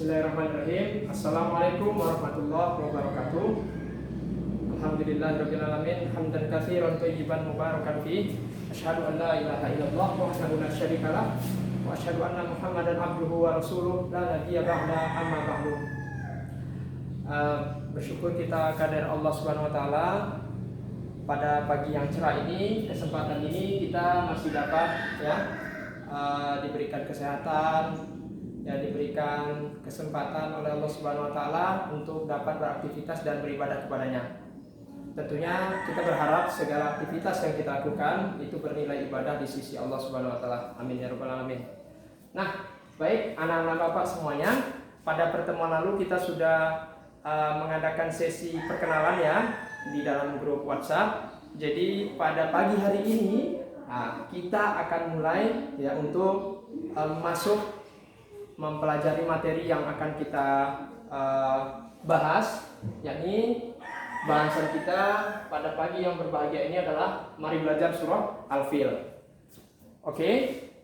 Bismillahirrahmanirrahim. Assalamualaikum warahmatullahi wabarakatuh. Alhamdulillahirabbil alamin, hamdan katsiran thayyiban mubarakan fi. Asyhadu an la ilaha illallah wahdahu la syarikalah wa asyhadu anna Muhammadan abduhu wa rasuluh la nabiyya ba'da, amma ba'du. Bersyukur kita kepada Allah Subhanahu wa taala pada pagi yang cerah ini, kesempatan ini kita masih dapat diberikan kesehatan, diberikan kesempatan oleh Allah Subhanahu wa taala untuk dapat beraktivitas dan beribadah kepadanya. Tentunya kita berharap segala aktivitas yang kita lakukan itu bernilai ibadah di sisi Allah Subhanahu wa taala. Amin ya rabbal alamin. Nah, baik anak-anak Bapak semuanya, pada pertemuan lalu kita sudah mengadakan sesi perkenalan ya di dalam grup WhatsApp. Jadi pada pagi hari ini kita akan mulai untuk masuk mempelajari materi yang akan kita bahas, yakni bahasan kita pada pagi yang berbahagia ini adalah mari belajar surah Al-Fil. Oke,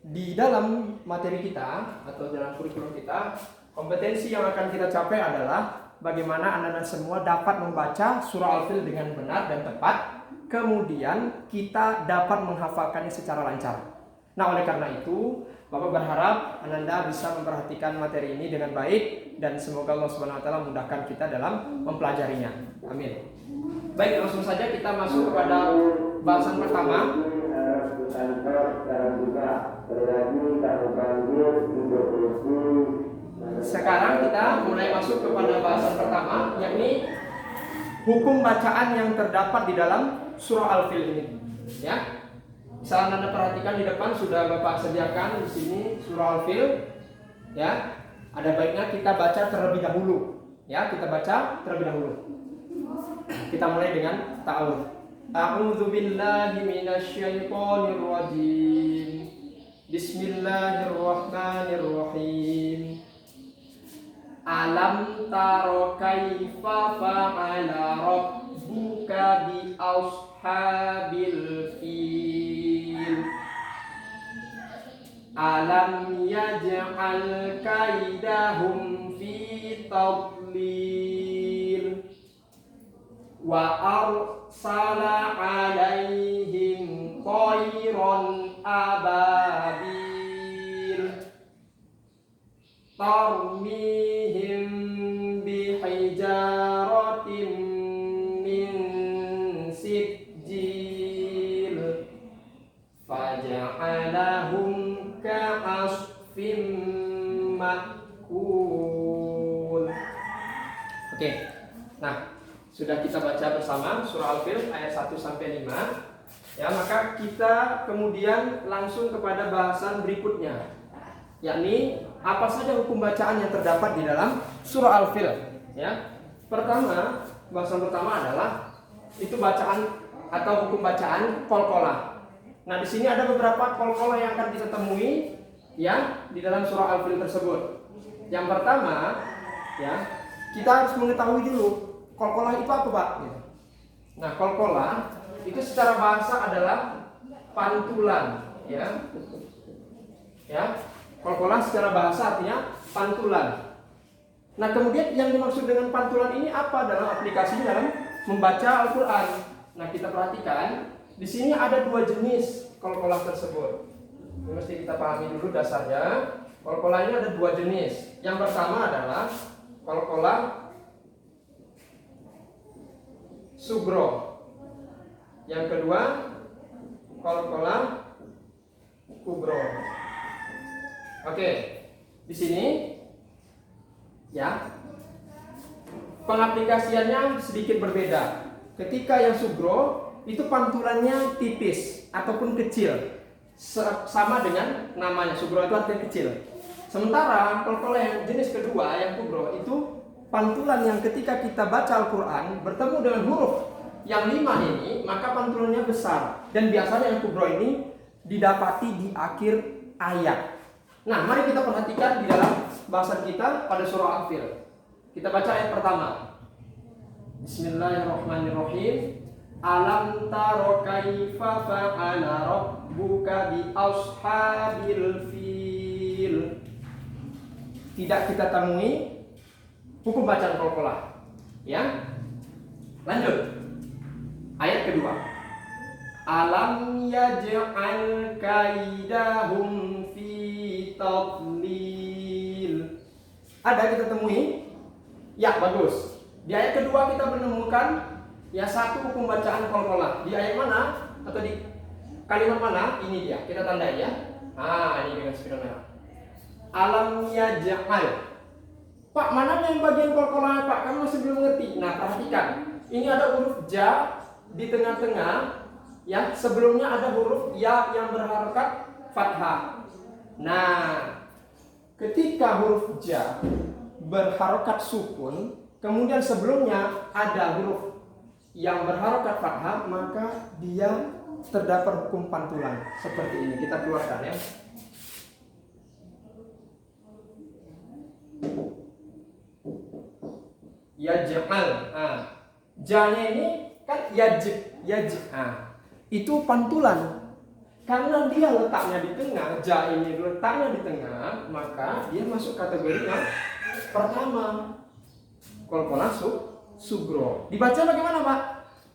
di dalam materi kita atau dalam kurikulum kita, kompetensi yang akan kita capai adalah bagaimana anak-anak semua dapat membaca surah Al-Fil dengan benar dan tepat, kemudian kita dapat menghafalkannya secara lancar. Nah, oleh karena itu Bapak berharap Anda bisa memperhatikan materi ini dengan baik dan semoga Allah Subhanahu wa taala memudahkan kita dalam mempelajarinya. Amin. Baik, langsung saja kita masuk kepada bahasan pertama. Sekarang kita mulai masuk kepada bahasan pertama, yakni hukum bacaan yang terdapat di dalam surah Al-Fil ini. Ya. Bisa Anda perhatikan di depan sudah Bapak sediakan di sini surah Al-Fil. Ya, ada baiknya kita baca terlebih dahulu. Ya, kita baca terlebih dahulu. Kita mulai dengan ta'awudz. A'udzu billahi minasyaitonir rajim. Bismillahirrahmanirrahim. Alam tara kaifa fa'ala rabbuka bi ashabil fil. Alam yaj'al kaidahum fi tadlil wa arsala alaihim tayran ababil tarmihim bihijaratin min sijil faja'alahum ka'asfin ma'kul. Oke. Nah, sudah kita baca bersama surah Al-Fil ayat 1 sampai 5. Ya, maka kita kemudian langsung kepada bahasan berikutnya, yakni apa saja hukum bacaan yang terdapat di dalam surah Al-Fil. Ya. Pertama, bahasan pertama adalah itu bacaan atau hukum bacaan qalqalah. Nah, di sini ada beberapa qalqalah yang akan kita temui ya di dalam surah Al-Fil tersebut. Yang pertama, ya, kita harus mengetahui dulu qalqalah itu apa, Pak? Nah, qalqalah itu secara bahasa adalah pantulan, ya. Ya, qalqalah secara bahasa artinya pantulan. Nah, kemudian yang dimaksud dengan pantulan ini apa dalam aplikasinya dalam membaca Al-Qur'an? Nah, kita perhatikan di sini ada dua jenis qalqalah tersebut. Ini mesti kita pahami dulu dasarnya. Qalqalah ini ada dua jenis. Yang pertama adalah qalqalah sugro. Yang kedua qalqalah kubro. Oke, di sini ya pengaplikasiannya sedikit berbeda. Ketika yang sugro itu pantulannya tipis ataupun kecil, sama dengan namanya, sugro itu artinya kecil. Sementara qalqalah yang jenis kedua yang kubro itu pantulan yang ketika kita baca Al-Quran bertemu dengan huruf yang 5 ini, maka pantulannya besar. Dan biasanya yang kubro ini didapati di akhir ayat. Nah, mari kita perhatikan di dalam bahasan kita pada surah Al-Fil. Kita baca ayat pertama. Bismillahirrahmanirrahim. Alam taro kaifa fa'ala rabbuka bi ashabil fil. tidak kita temui hukum bacaan qalqalah. Ya. Lanjut. Ayat kedua. Alam yaj'al kaidahum fi tadlil. Ada kita temui? Ya, bagus. Di ayat kedua kita menemukan ya satu hukum bacaan qalqalah. Di ayat mana? Atau di kalimat mana? Ini dia. Kita tandai ya. Ini dengan spidol merah. Alam yaj'al. Pak, mana yang bagian qalqalah, Pak? Kamu masih belum mengerti. Nah, perhatikan. Ini ada huruf ja di tengah-tengah, ya. Sebelumnya ada huruf ya yang berharokat fathah. Nah, ketika huruf ja berharokat sukun, kemudian sebelumnya ada huruf yang berharokat fathah, maka dia terdapat hukum pantulan seperti ini. Kita keluarkan ya. Yaj'al. Ja-nya ini kan yajib. Itu pantulan. Karena dia letaknya di tengah, ja ini letaknya di tengah, maka dia masuk kategori yang pertama. Qalqalah sugro. Dibaca bagaimana, Pak?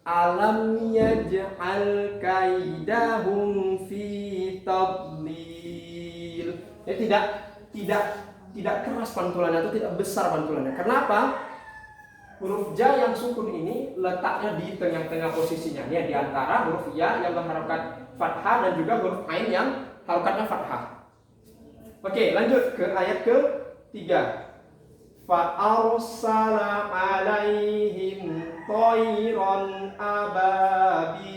Alam yaj'al kaidahum fi tadlil. Ya tidak keras pantulannya atau tidak besar pantulannya. Kenapa? Huruf ja yang sukun ini letaknya di tengah-tengah posisinya. Ini di antara huruf ya yang berharokat fathah dan juga huruf ain yang harokatnya fathah. Oke, lanjut ke ayat ke-3. Fa arsala alaihim thayran ababil.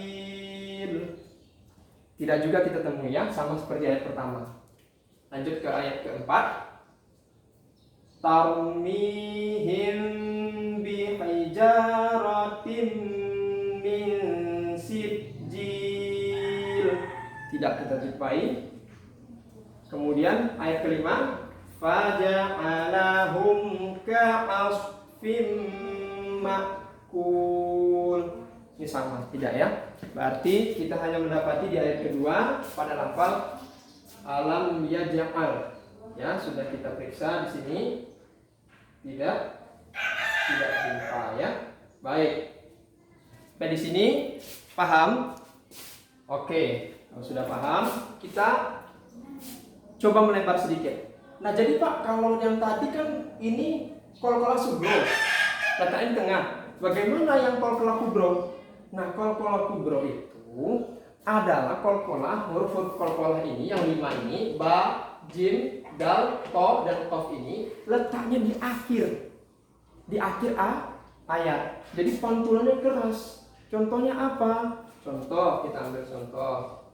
Tidak juga kita temui ya, sama seperti ayat pertama. Lanjut ke ayat ke-4. Tarmihim bihijaratin min sijil. Tidak kita jumpai. Kemudian ayat ke-5, faja'alahum ka'asfim ma'kul. Ini sama, tidak ya? Berarti kita hanya mendapati di ayat kedua pada lafal alam yaj'al. Ya, sudah kita periksa di sini. Tidak jumpa ya. Baik. Sampai di sini paham? Oke, kalau sudah paham, kita coba melebar sedikit. Nah, jadi Pak, kalau yang tadi kan ini qalqalah sugro, letaknya di tengah. Bagaimana yang qalqalah kubro? Nah, qalqalah kubro itu adalah qalqalah, huruf-huruf qalqalah ini yang 5 ini, ba, jim, dal, to, dan qaf ini letaknya di akhir ayat. Jadi pantulannya keras. Contohnya apa? Contoh, kita ambil contoh.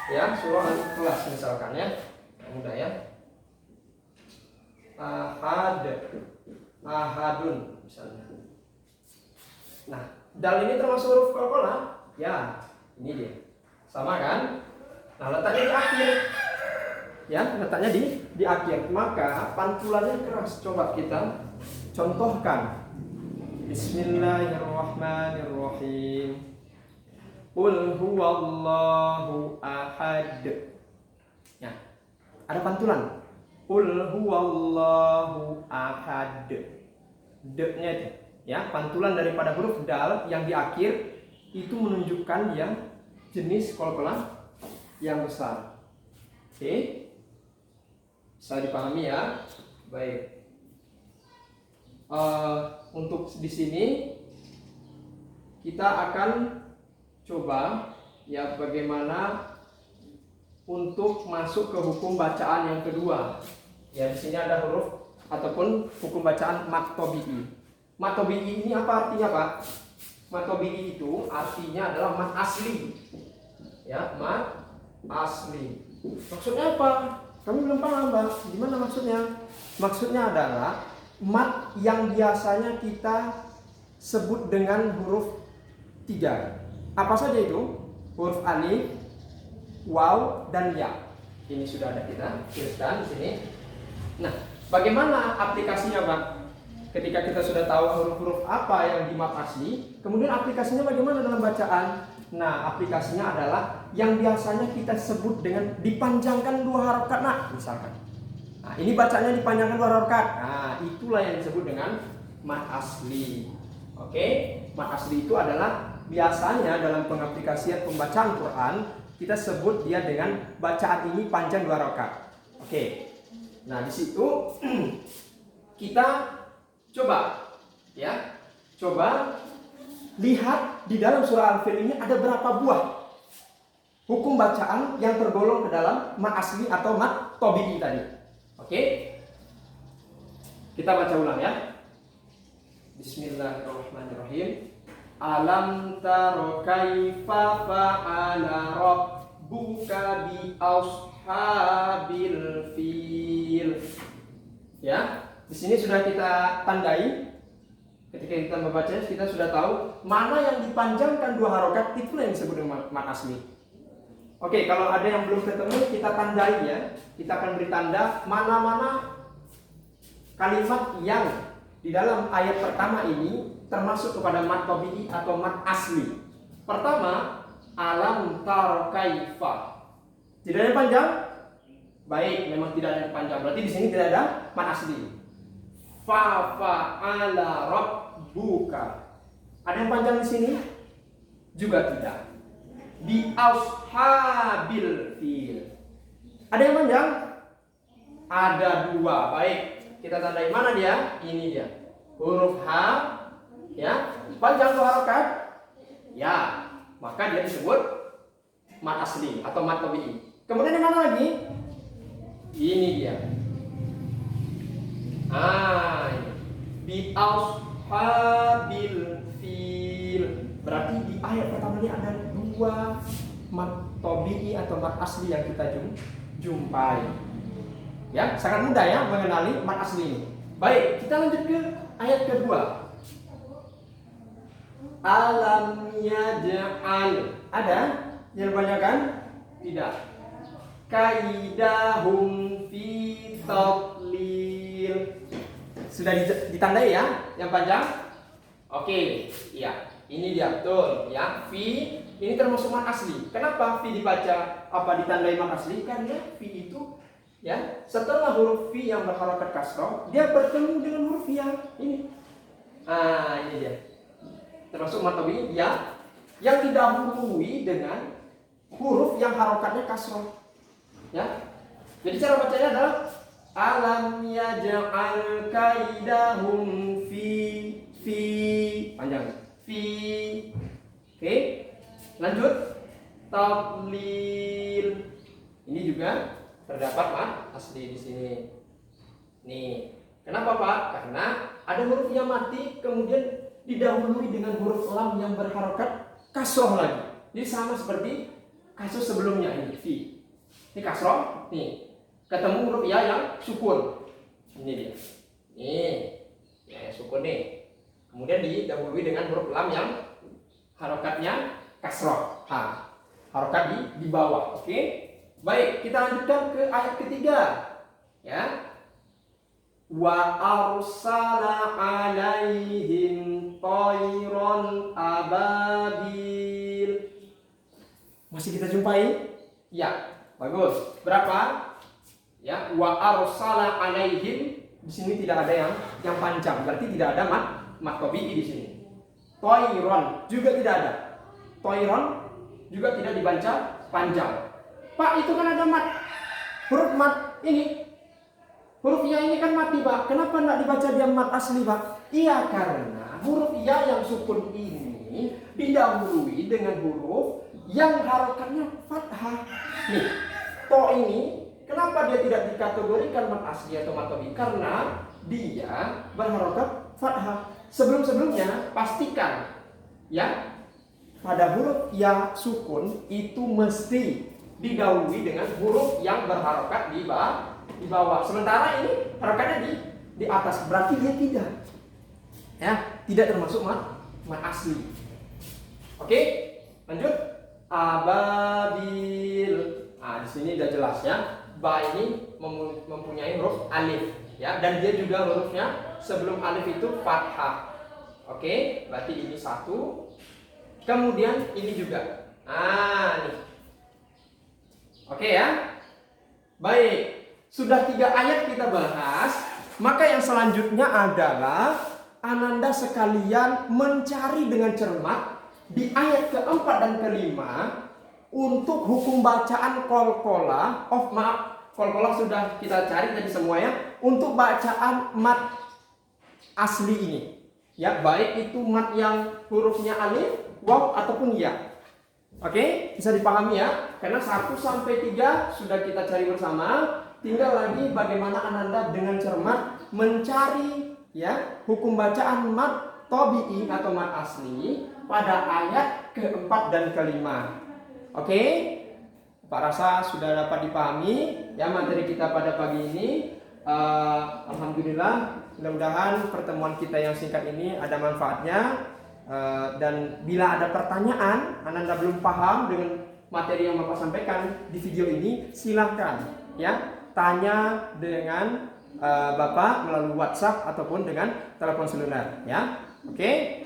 Ya, surah Al-Ikhlas misalkan ya. Mudah ya. Ahadun misalnya. Nah, dal ini termasuk huruf qalqalah? Ya, ini dia. Sama kan? Nah, letaknya di akhir. Ya, letaknya di akhir. Maka pantulannya keras. Coba kita contohkan. Bismillahirrahmanirrahim. Qul huwallahu ahad. Ya, ada pantulan. Qul huwallahu ahad. D-nya itu. Ya, pantulan daripada huruf dal yang di akhir itu menunjukkan yang jenis qalqalah yang besar. Oke. Bisa dipahami ya. Baik. Untuk di sini kita akan coba ya bagaimana untuk masuk ke hukum bacaan yang kedua. Ya, di sini ada huruf ataupun hukum bacaan mat tabi'i. Mat tabi'i ini apa artinya, Pak? Mat tabi'i itu artinya adalah mat asli. Ya, mat asli. Maksudnya apa? Kami belum paham, Pak. Gimana maksudnya? Maksudnya adalah mat yang biasanya kita sebut dengan huruf 3. Apa saja itu? Huruf alif, waw, dan ya. Ini sudah ada kita tuliskan di sini. Nah, bagaimana aplikasinya, Pak? Ketika kita sudah tahu huruf-huruf apa yang di mat asli, kemudian aplikasinya bagaimana dalam bacaan? Nah, aplikasinya adalah yang biasanya kita sebut dengan dipanjangkan 2 harokat, nah misalkan. Nah, ini bacanya dipanjangkan 2 harokat. Nah, itulah yang disebut dengan mad asli. Oke, mad asli itu adalah biasanya dalam pengaplikasian pembacaan Quran kita sebut dia dengan bacaan ini panjang 2 harokat. Oke. Nah, di situ kita coba ya. Coba lihat di dalam surah Al-Fil ini ada berapa buah hukum bacaan yang tergolong ke dalam mad asli atau mad tabi'i tadi. Oke? Kita baca ulang ya. Bismillahirrahmanirrahim. Alam taro kaifa fa'ala rabbuka bi ashabil fil. Ya, di sini sudah kita tandai. Ketika kita membaca, kita sudah tahu mana yang dipanjangkan 2 harokat, itulah yang disebut dengan mad asli. Oke, kalau ada yang belum ketemu, kita tandai ya. Kita akan beri tanda mana-mana kalimat yang di dalam ayat pertama ini termasuk kepada mad tabi'i atau mad asli. Pertama, alam taro kaifa. Tidak ada yang panjang? Baik, memang tidak ada yang panjang. Berarti di sini tidak ada mad asli. Fa fa'ala rabbuka. Ada yang panjang di sini? Juga tidak. Bi ashabil fil. Ada yang panjang? Ada 2. Baik, kita tandai mana dia? Ini dia. Huruf H ya, panjang 2 harokat. Ya, maka dia disebut mad asli atau mad tabi'i. Kemudian yang mana lagi? Ini dia. Bi ashabil fil. Berarti di ayat pertama ini ada 2 mad tabi'i atau mad asli yang kita jumpai. Ya, sangat mudah ya mengenali mad asli ini. Baik, kita lanjut ke ayat kedua. Alam yaj'al. Ada yang banyak kan? Tidak. Kaidahum fi tadlil. Sudah ditandai ya yang panjang? Oke, iya. Ini dia betul ya. Fi ini termasuk mad asli. Kenapa fi dibaca ditandai mad asli? Karena fi itu ya, setelah huruf fi yang berharokat kasroh, dia bertemu dengan huruf yang ini. Ini dia. Termasuk mad tabi'i ya, yang didahului dengan huruf yang harokatnya kasroh. Ya. Jadi cara bacanya adalah alam yaj'al kaidahum fi panjang. Fi. Oke. Lanjut. Tadlil. Ini juga terdapat mad asli di sini. Nih, kenapa Pak? Karena ada huruf yang mati kemudian didahului dengan huruf lam yang berharokat kasroh lagi. Jadi sama seperti kasus sebelumnya ini fi. Ini kasroh, nih ketemu huruf ya yang sukun. Ini dia. Nih, ya sukun nih. Kemudian didahului dengan huruf lam yang harokatnya kasroh. Harokat di bawah. Oke. Baik, kita lanjutkan ke ayat ketiga. Ya. Wa arsala alaihim tayran ababil. Masih kita jumpai? Ya, bagus. Berapa? Ya, wa arsala alaihim. Di sini tidak ada yang panjang, berarti tidak ada mad tabi'i di sini. Tayran juga tidak ada. Tayran juga tidak dibaca panjang. Pak, itu kan ada mad. Huruf mad ini. Huruf ya ini kan mati, Pak. Kenapa tidak dibaca dia mad asli, Pak? Iya, karena huruf ya yang sukun ini didahului dengan huruf yang harokatnya fathah. Nih, to ini kenapa dia tidak dikategorikan mad asli atau mad tabi'i? Karena dia berharokat fathah. Sebelum-sebelumnya pastikan ya pada huruf yang sukun itu mesti didahului dengan huruf yang berharokat di bawah. Sementara ini harokatnya di atas, berarti dia tidak termasuk mad asli. Oke, lanjut. Ababil. Nah, di sini udah jelas ya. Ba ini mempunyai huruf alif ya, dan dia juga hurufnya sebelum alif itu fathah. Oke, berarti ini satu. Kemudian ini juga. Nih. Oke ya. Baik, sudah 3 ayat kita bahas. Maka yang selanjutnya adalah Ananda sekalian mencari dengan cermat di ayat keempat dan kelima untuk hukum bacaan qalqalah. Oh maaf, qalqalah sudah kita cari tadi semua ya. Untuk bacaan mat asli ini, ya, baik itu mat yang hurufnya alif, waw ataupun ya. Oke, bisa dipahami ya? Karena 1 sampai 3 sudah kita cari bersama. Tinggal lagi bagaimana Ananda dengan cermat mencari ya hukum bacaan mat tabi'i atau mat asli pada ayat keempat dan kelima. Oke, Pak rasa sudah dapat dipahami ya materi kita pada pagi ini. Alhamdulillah, mudah-mudahan pertemuan kita yang singkat ini ada manfaatnya. Dan bila ada pertanyaan, Ananda belum paham dengan materi yang Bapak sampaikan di video ini, silahkan ya tanya dengan Bapak melalui WhatsApp ataupun dengan telepon seluler ya. Oke.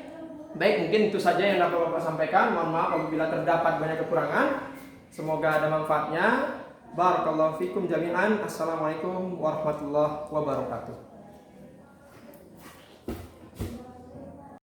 Baik, mungkin itu saja yang dapat Bapak sampaikan. Mohon maaf apabila terdapat banyak kekurangan. Semoga ada manfaatnya. Barakallahu fikum jami'an. Assalamualaikum warahmatullahi wabarakatuh.